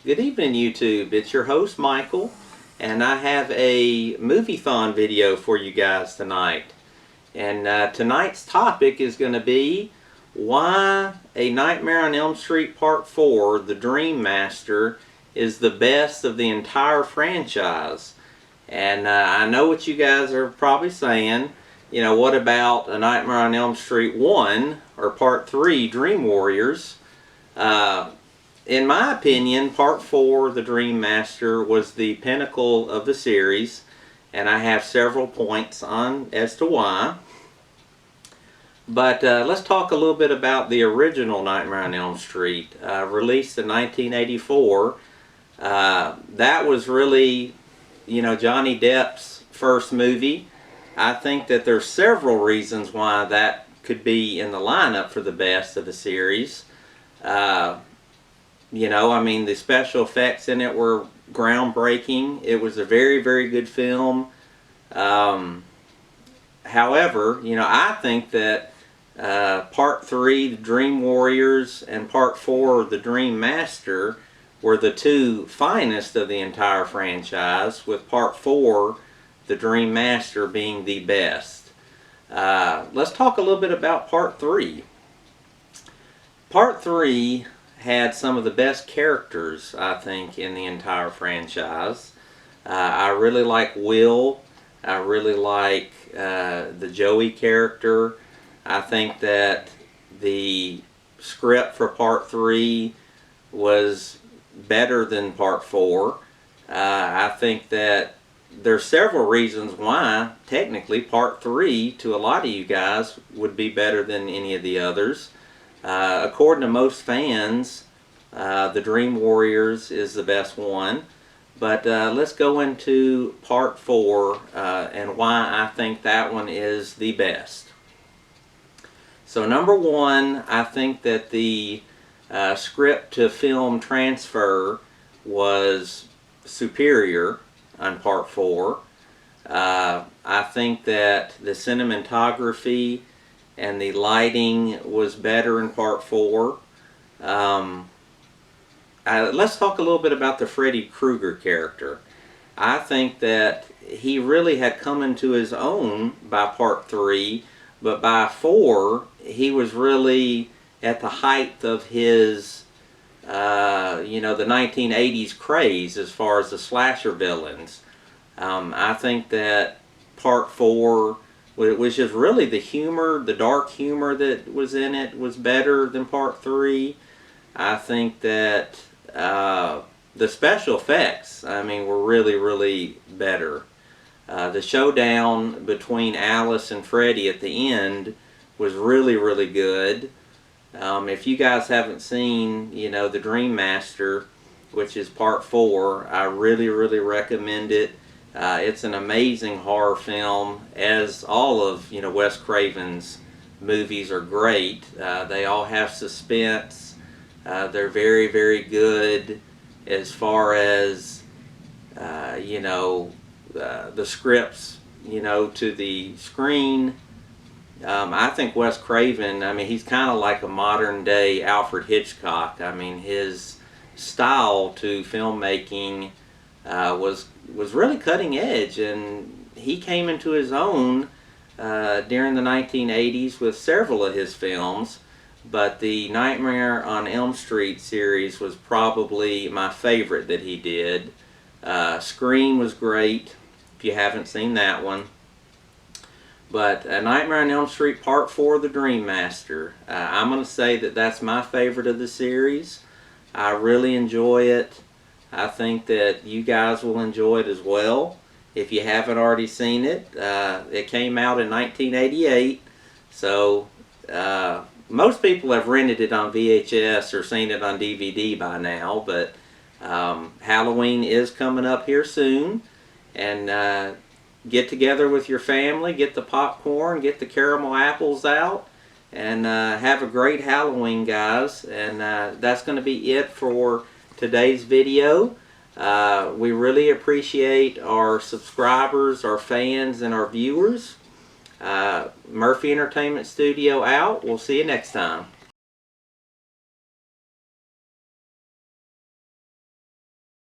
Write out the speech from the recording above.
Good evening, YouTube. It's your host, Michael, and I have a movie-thon video for you guys tonight. And tonight's topic is going to be why A Nightmare on Elm Street Part 4, The Dream Master, is the best of the entire franchise. And I know what you guys are probably saying. You know, what about A Nightmare on Elm Street 1, or Part 3, Dream Warriors? In my opinion, Part 4, The Dream Master, was the pinnacle of the series, and I have several points on as to why. But let's talk a little bit about the original Nightmare on Elm Street, released in 1984. That was really, you know, Johnny Depp's first movie. I think that there's several reasons why that could be in the lineup for the best of the series. You know, I mean, the special effects in it were groundbreaking. It was a very, very good film. However, you know, I think that Part 3, The Dream Warriors, and Part 4, The Dream Master, were the two finest of the entire franchise, with Part 4, The Dream Master, being the best. Let's talk a little bit about Part 3. Part 3 had some of the best characters, I think, in the entire franchise. I really like Will. I really like the Joey character. I think that the script for Part 3 was better than Part 4. I think that there's several reasons why, technically, Part 3, to a lot of you guys, would be better than any of the others. According to most fans, The Dream Warriors is the best one. But let's go into Part 4 and why I think that one is the best. So number one, I think that the script to film transfer was superior on Part 4. I think that the cinematography and the lighting was better in Part 4. Let's talk a little bit about the Freddy Krueger character. I think that he really had come into his own by Part 3, but by 4, he was really at the height of his, you know, the 1980s craze as far as the slasher villains. I think that Part 4, which is really the humor, the dark humor that was in it, was better than Part 3. I think that the special effects, I mean, were really, really better. The showdown between Alice and Freddy at the end was really, really good. If you guys haven't seen, you know, The Dream Master, which is Part 4, I really, really recommend it. It's an amazing horror film, as all of, you know, Wes Craven's movies are great. They all have suspense. They're very, very good as far as, you know, the scripts, you know, to the screen. I think Wes Craven, I mean, he's kind of like a modern day Alfred Hitchcock. I mean, his style to filmmaking was really cutting edge, and he came into his own during the 1980s with several of his films. But the Nightmare on Elm Street series was probably my favorite that he did. Scream was great, if you haven't seen that one. But Nightmare on Elm Street Part 4, The Dream Master, I'm going to say that that's my favorite of the series. I really enjoy it. I think that you guys will enjoy it as well. If you haven't already seen it, it came out in 1988, so most people have rented it on VHS or seen it on DVD by now, but Halloween is coming up here soon, and get together with your family, get the popcorn, get the caramel apples out, and have a great Halloween, guys. And that's going to be it for today's video. We really appreciate our subscribers, our fans, and our viewers. Murphy Entertainment Studio out. We'll see you next time.